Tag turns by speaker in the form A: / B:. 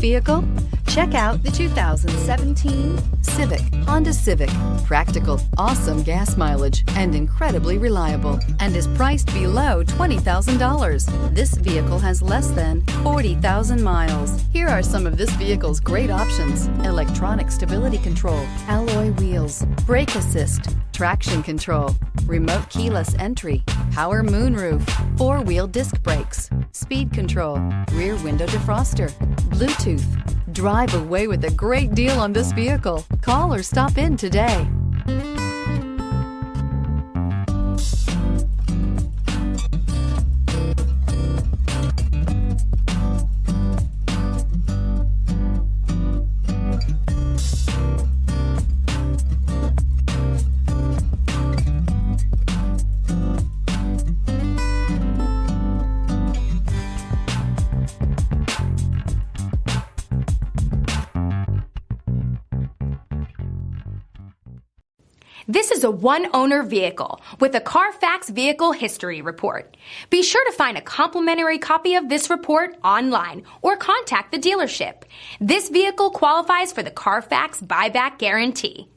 A: vehicle? Check out the 2017 Civic, Honda Civic. Practical, awesome gas mileage, and incredibly reliable, and is priced below $20,000. This vehicle has less than 40,000 miles. Here are some of this vehicle's great options: electronic stability control, alloy wheels, brake assist, traction control, remote keyless entry, power moonroof, four-wheel disc brakes, speed control, rear window defroster, Bluetooth. Drive away with a great deal on this vehicle. Call or stop in today.
B: This is a one-owner vehicle with a Carfax Vehicle History Report. Be sure to find a complimentary copy of this report online or contact the dealership. This vehicle qualifies for the Carfax Buyback Guarantee.